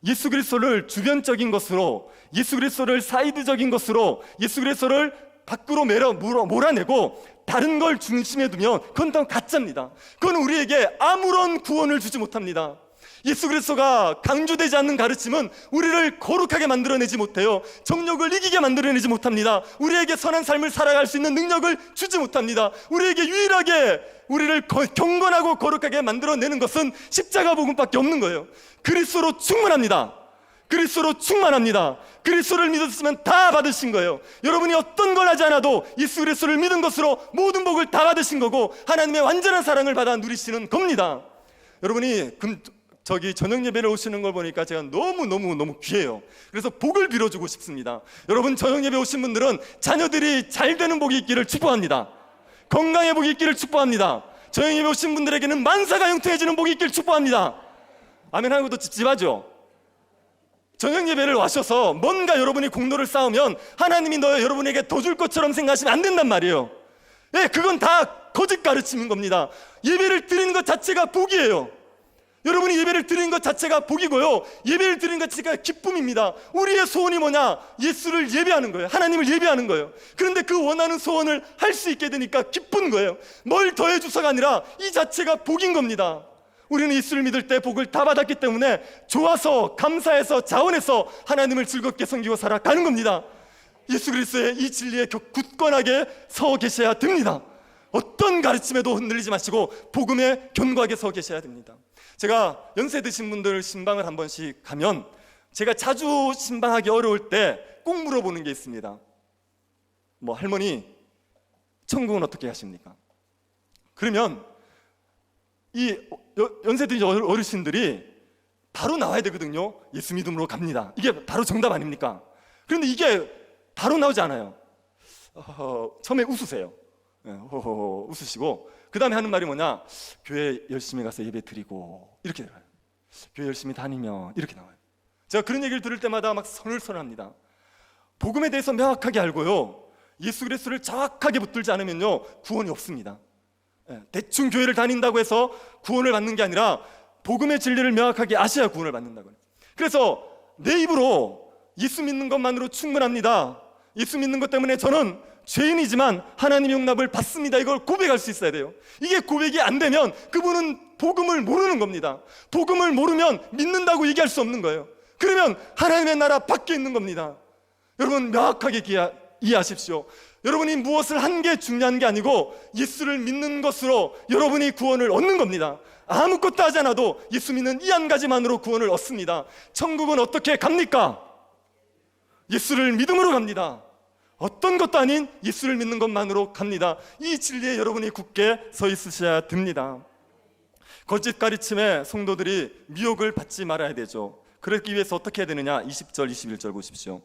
예수 그리스도를 주변적인 것으로, 예수 그리스도를 사이드적인 것으로, 예수 그리스도를 밖으로 몰아내고 다른 걸 중심에 두면 그건 다 가짜입니다. 그건 우리에게 아무런 구원을 주지 못합니다. 예수 그리스도가 강조되지 않는 가르침은 우리를 거룩하게 만들어내지 못해요. 정욕을 이기게 만들어내지 못합니다. 우리에게 선한 삶을 살아갈 수 있는 능력을 주지 못합니다. 우리에게 유일하게 우리를 경건하고 거룩하게 만들어내는 것은 십자가 복음밖에 없는 거예요. 그리스도로 충만합니다. 그리스도로 충만합니다. 그리스도를 믿었으면 다 받으신 거예요. 여러분이 어떤 걸 하지 않아도 예수 그리스도를 믿은 것으로 모든 복을 다 받으신 거고 하나님의 완전한 사랑을 받아 누리시는 겁니다. 여러분이 저녁 예배를 오시는 걸 보니까 제가 너무 귀해요. 그래서 복을 빌어주고 싶습니다. 여러분, 저녁 예배 오신 분들은 자녀들이 잘 되는 복이 있기를 축복합니다. 건강의 복이 있기를 축복합니다. 저녁 예배 오신 분들에게는 만사가 형통해지는 복이 있기를 축복합니다. 아멘 하는 것도 찝찝하죠? 저녁 예배를 와셔서 뭔가 여러분이 공로를 쌓으면 하나님이 여러분에게 더 줄 것처럼 생각하시면 안 된단 말이에요. 네, 그건 다 거짓 가르침인 겁니다. 예배를 드리는 것 자체가 복이에요. 여러분이 예배를 드리는 것 자체가 복이고요, 예배를 드리는 것 자체가 기쁨입니다. 우리의 소원이 뭐냐? 예수를 예배하는 거예요. 하나님을 예배하는 거예요. 그런데 그 원하는 소원을 할 수 있게 되니까 기쁜 거예요. 뭘 더해 주서가 아니라 이 자체가 복인 겁니다. 우리는 예수를 믿을 때 복을 다 받았기 때문에 좋아서, 감사해서, 자원해서 하나님을 즐겁게 섬기고 살아가는 겁니다. 예수 그리스도의 이 진리에 굳건하게 서 계셔야 됩니다. 어떤 가르침에도 흔들리지 마시고 복음에 견고하게 서 계셔야 됩니다. 제가 연세 드신 분들 신방을 한 번씩 가면 제가 자주 신방하기 어려울 때 꼭 물어보는 게 있습니다. 할머니, 천국은 어떻게 하십니까? 그러면 이 연세 드신 어르신들이 바로 나와야 되거든요. 예수 믿음으로 갑니다. 이게 바로 정답 아닙니까? 그런데 이게 바로 나오지 않아요. 처음에 웃으세요. 호호 웃으시고 그 다음에 하는 말이 뭐냐? 교회 열심히 가서 예배 드리고 이렇게 나와요. 교회 열심히 다니면 이렇게 나와요. 제가 그런 얘기를 들을 때마다 막 선울선합니다. 복음에 대해서 명확하게 알고요, 예수 그리스도를 정확하게 붙들지 않으면요 구원이 없습니다. 대충 교회를 다닌다고 해서 구원을 받는 게 아니라 복음의 진리를 명확하게 아셔야 구원을 받는다고요. 그래서 내 입으로 예수 믿는 것만으로 충분합니다, 예수 믿는 것 때문에 저는 죄인이지만 하나님의 용납을 받습니다, 이걸 고백할 수 있어야 돼요. 이게 고백이 안 되면 그분은 복음을 모르는 겁니다. 복음을 모르면 믿는다고 얘기할 수 없는 거예요. 그러면 하나님의 나라 밖에 있는 겁니다. 여러분 명확하게 이해하십시오. 여러분이 무엇을 한 게 중요한 게 아니고 예수를 믿는 것으로 여러분이 구원을 얻는 겁니다. 아무것도 하지 않아도 예수 믿는 이 한 가지만으로 구원을 얻습니다. 천국은 어떻게 갑니까? 예수를 믿음으로 갑니다. 어떤 것도 아닌 예수를 믿는 것만으로 갑니다. 이 진리에 여러분이 굳게 서 있으셔야 됩니다. 거짓 가르침에 성도들이 미혹을 받지 말아야 되죠. 그러기 위해서 어떻게 해야 되느냐? 20절 21절 보십시오.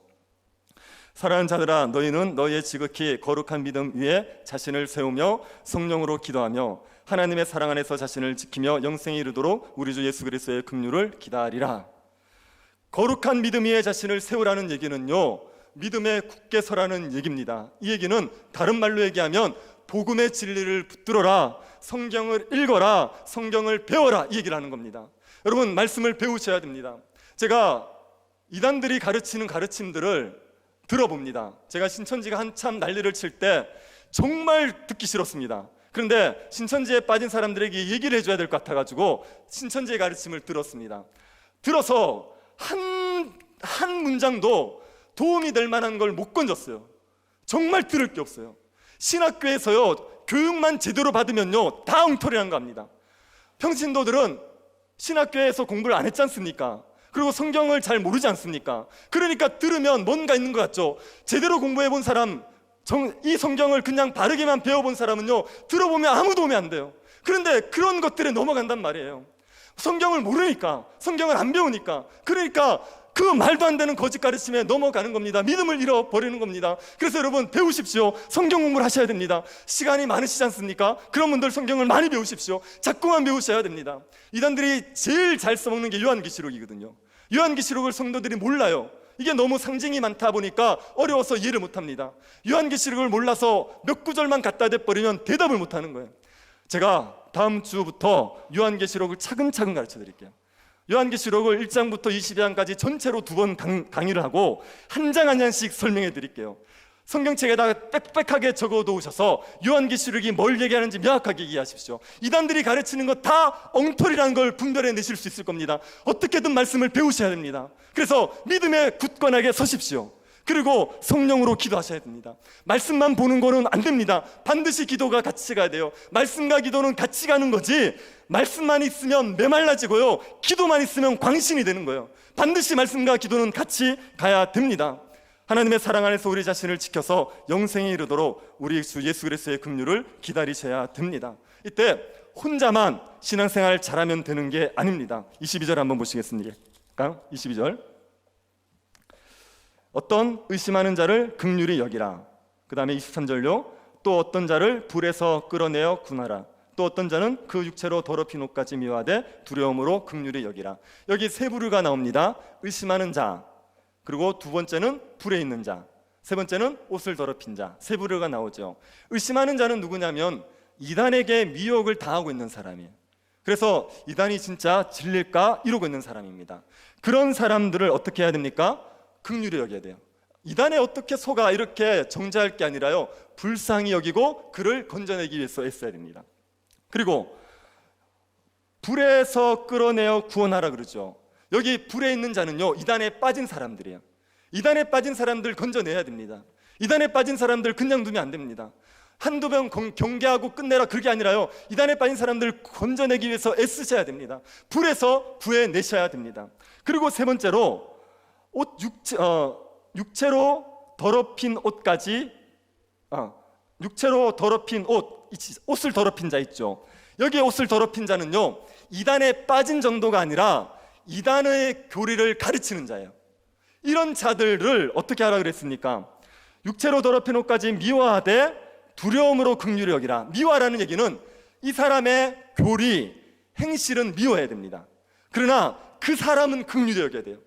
사랑하는 자들아, 너희는 너희의 지극히 거룩한 믿음 위에 자신을 세우며 성령으로 기도하며 하나님의 사랑 안에서 자신을 지키며 영생에 이르도록 우리 주 예수 그리스도의 긍휼을 기다리라. 거룩한 믿음 위에 자신을 세우라는 얘기는요, 믿음에 굳게 서라는 얘기입니다. 이 얘기는 다른 말로 얘기하면 복음의 진리를 붙들어라, 성경을 읽어라, 성경을 배워라, 이 얘기를 하는 겁니다. 여러분 말씀을 배우셔야 됩니다. 제가 이단들이 가르치는 가르침들을 들어봅니다. 제가 신천지가 한참 난리를 칠 때 정말 듣기 싫었습니다. 그런데 신천지에 빠진 사람들에게 얘기를 해줘야 될 것 같아가지고 신천지의 가르침을 들었습니다. 들어서 한 문장도 도움이 될 만한 걸 못 건졌어요. 정말 들을 게 없어요. 신학교에서요 교육만 제대로 받으면요 다 엉터리한 거 합니다. 평신도들은 신학교에서 공부를 안 했지 않습니까? 그리고 성경을 잘 모르지 않습니까? 그러니까 들으면 뭔가 있는 것 같죠. 제대로 공부해 본 사람, 이 성경을 그냥 바르게만 배워본 사람은요 들어보면 아무 도움이 안 돼요. 그런데 그런 것들에 넘어간단 말이에요. 성경을 모르니까, 성경을 안 배우니까, 그러니까 그 말도 안 되는 거짓 가르침에 넘어가는 겁니다. 믿음을 잃어버리는 겁니다. 그래서 여러분 배우십시오. 성경 공부를 하셔야 됩니다. 시간이 많으시지 않습니까? 그런 분들 성경을 많이 배우십시오. 자꾸만 배우셔야 됩니다. 이단들이 제일 잘 써먹는 게 요한계시록이거든요. 요한계시록을 성도들이 몰라요. 이게 너무 상징이 많다 보니까 어려워서 이해를 못합니다. 요한계시록을 몰라서 몇 구절만 갖다 대버리면 대답을 못하는 거예요. 제가 다음 주부터 요한계시록을 차근차근 가르쳐 드릴게요. 요한계시록을 1장부터 22장까지 전체로 2번 강의를 하고 한 장 한 장씩 설명해 드릴게요. 성경책에다가 빽빽하게 적어 놓으셔서 요한계시록이 뭘 얘기하는지 명확하게 이해하십시오. 이단들이 가르치는 거 다 엉터리라는 걸 분별해 내실 수 있을 겁니다. 어떻게든 말씀을 배우셔야 됩니다. 그래서 믿음에 굳건하게 서십시오. 그리고 성령으로 기도하셔야 됩니다. 말씀만 보는 거는 안 됩니다. 반드시 기도가 같이 가야 돼요. 말씀과 기도는 같이 가는 거지, 말씀만 있으면 메말라지고요, 기도만 있으면 광신이 되는 거예요. 반드시 말씀과 기도는 같이 가야 됩니다. 하나님의 사랑 안에서 우리 자신을 지켜서 영생에 이르도록 우리 주 예수 그리스도의 긍휼을 기다리셔야 됩니다. 이때 혼자만 신앙생활 잘하면 되는 게 아닙니다. 22절 한번 보시겠습니까? 22절. 어떤 의심하는 자를 긍휼히 여기라. 그 다음에 23절요. 또 어떤 자를 불에서 끌어내어 군하라. 또 어떤 자는 그 육체로 더럽힌 옷까지 미워하되 두려움으로 긍휼히 여기라. 여기 세 부류가 나옵니다. 의심하는 자, 그리고 두 번째는 불에 있는 자, 세 번째는 옷을 더럽힌 자. 세 부류가 나오죠. 의심하는 자는 누구냐면 이단에게 미혹을 당하고 있는 사람이에요. 그래서 이단이 진짜 진릴까 이러고 있는 사람입니다. 그런 사람들을 어떻게 해야 됩니까? 긍휼히 여겨야 돼요. 이단에 어떻게 속아 이렇게 정죄할 게 아니라요, 불쌍히 여기고 그를 건져내기 위해서 애써야 됩니다. 그리고 불에서 끌어내어 구원하라 그러죠. 여기 불에 있는 자는요 이단에 빠진 사람들이에요. 이단에 빠진 사람들 건져내야 됩니다. 이단에 빠진 사람들 그냥 두면 안 됩니다. 한두 번 경계하고 끝내라 그게 아니라요, 이단에 빠진 사람들 건져내기 위해서 애쓰셔야 됩니다. 불에서 구해내셔야 됩니다. 그리고 세 번째로 육체로 더럽힌 옷까지 육체로 더럽힌 옷을 더럽힌 자 있죠. 여기에 옷을 더럽힌 자는요, 이단에 빠진 정도가 아니라 이단의 교리를 가르치는 자예요. 이런 자들을 어떻게 하라 그랬습니까? 육체로 더럽힌 옷까지 미워하되 두려움으로 긍휼히 여기라. 미워하라는 얘기는 이 사람의 교리, 행실은 미워해야 됩니다. 그러나 그 사람은 긍휼히 여겨야 돼요.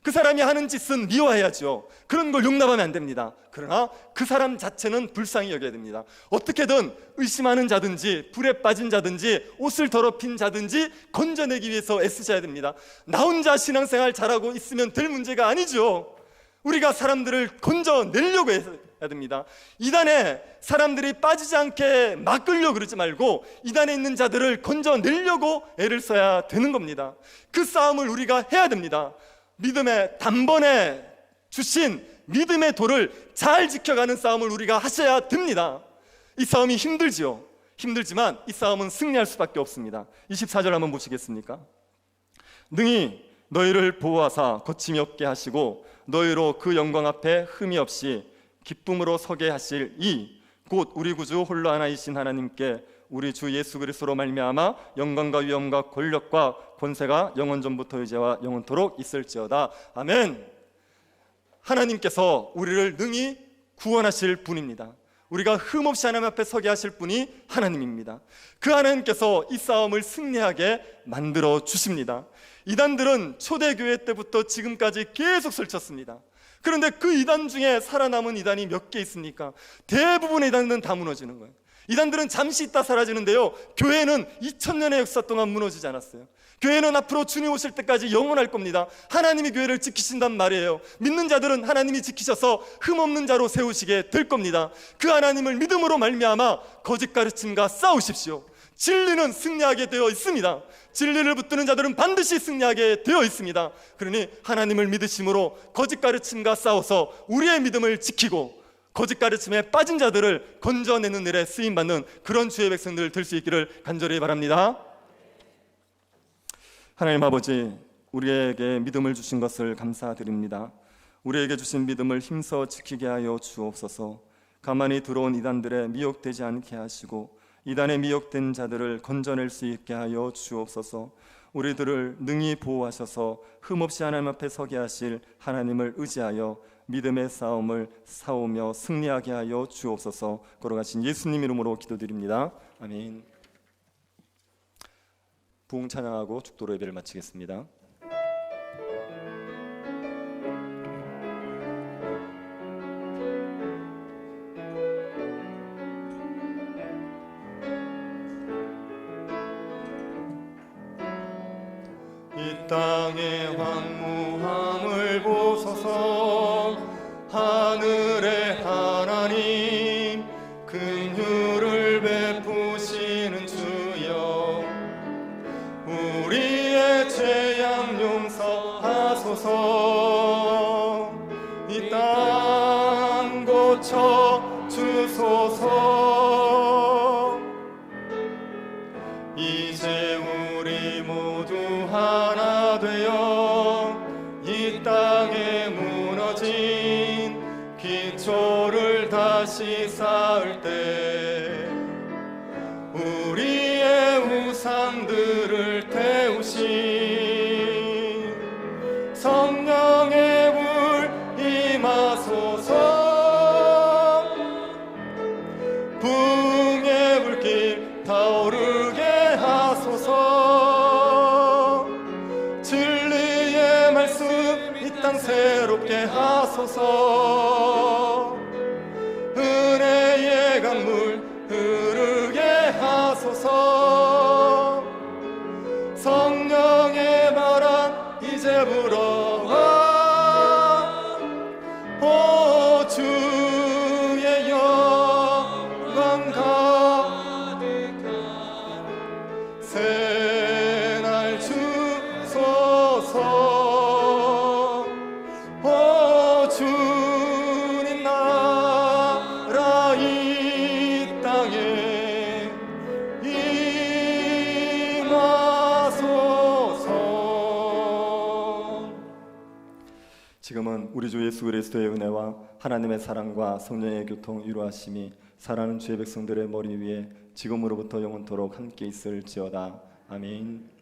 그 사람이 하는 짓은 미워해야죠. 그런 걸 용납하면 안 됩니다. 그러나 그 사람 자체는 불쌍히 여겨야 됩니다. 어떻게든 의심하는 자든지 불에 빠진 자든지 옷을 더럽힌 자든지 건져내기 위해서 애쓰셔야 됩니다. 나 혼자 신앙생활 잘하고 있으면 될 문제가 아니죠. 우리가 사람들을 건져내려고 해야 됩니다. 이단에 사람들이 빠지지 않게 막으려고 그러지 말고 이단에 있는 자들을 건져내려고 애를 써야 되는 겁니다. 그 싸움을 우리가 해야 됩니다. 믿음의 단번에 주신 믿음의 도를 잘 지켜가는 싸움을 우리가 하셔야 됩니다. 이 싸움이 힘들지요. 힘들지만 이 싸움은 승리할 수밖에 없습니다. 24절 한번 보시겠습니까? 능히 너희를 보호하사 거침이 없게 하시고 너희로 그 영광 앞에 흠이 없이 기쁨으로 서게 하실 이 곧 우리 구주 홀로 하나이신 하나님께 우리 주 예수 그리스도로 말미암아 영광과 위엄과 권력과 권세가 영원 전부터 이제와 영원토록 있을지어다. 아멘. 하나님께서 우리를 능히 구원하실 분입니다. 우리가 흠없이 하나님 앞에 서게 하실 분이 하나님입니다. 그 하나님께서 이 싸움을 승리하게 만들어 주십니다. 이단들은 초대교회 때부터 지금까지 계속 설쳤습니다. 그런데 그 이단 중에 살아남은 이단이 몇 개 있습니까? 대부분의 이단들은 다 무너지는 거예요. 이단들은 잠시 있다 사라지는데요, 교회는 2000년의 역사 동안 무너지지 않았어요. 교회는 앞으로 주님 오실 때까지 영원할 겁니다. 하나님이 교회를 지키신단 말이에요. 믿는 자들은 하나님이 지키셔서 흠없는 자로 세우시게 될 겁니다. 그 하나님을 믿음으로 말미암아 거짓 가르침과 싸우십시오. 진리는 승리하게 되어 있습니다. 진리를 붙드는 자들은 반드시 승리하게 되어 있습니다. 그러니 하나님을 믿으심으로 거짓 가르침과 싸워서 우리의 믿음을 지키고 거짓 가르침에 빠진 자들을 건져내는 일에 쓰임받는 그런 주의 백성들 될 수 있기를 간절히 바랍니다. 하나님 아버지, 우리에게 믿음을 주신 것을 감사드립니다. 우리에게 주신 믿음을 힘써 지키게 하여 주옵소서. 가만히 들어온 이단들에 미혹되지 않게 하시고 이단에 미혹된 자들을 건져낼 수 있게 하여 주옵소서. 우리들을 능히 보호하셔서 흠없이 하나님 앞에 서게 하실 하나님을 의지하여 믿음의 싸움을 싸우며 승리하게 하여 주옵소서. 걸어가신 예수님 이름으로 기도드립니다. 아멘. 부흥 찬양하고 축도로 예배를 마치겠습니다. 이 땅의 황무함을 보소서. 하늘의 하나님, 긍휼을 베푸시는 주여, 우리의 죄악 용서하소서. 이 땅 고쳐 주소서. 이제 우리 모두 하나 되어 이 땅에 무너진 기초를 다시 쌓을 때 우리의 우상들을 태우신 성령의 불 임하소서. 부흥의 불길 타오르게 하소서. 진리의 말씀 이 땅 새롭게 하소서. 은혜의 강물 흐르게 하소서. 성령의 바람 이제 불어와. 오 주의 영광 가득한 새날 주소서. 오 주님 나라 이 땅에 임하소서. 지금은 우리 주 예수 그리스도의 은혜와 하나님의 사랑과 성령의 교통 이루하심이 사랑하는 주의 백성들의 머리 위에 지금으로부터 영원토록 함께 있을지어다. 아멘.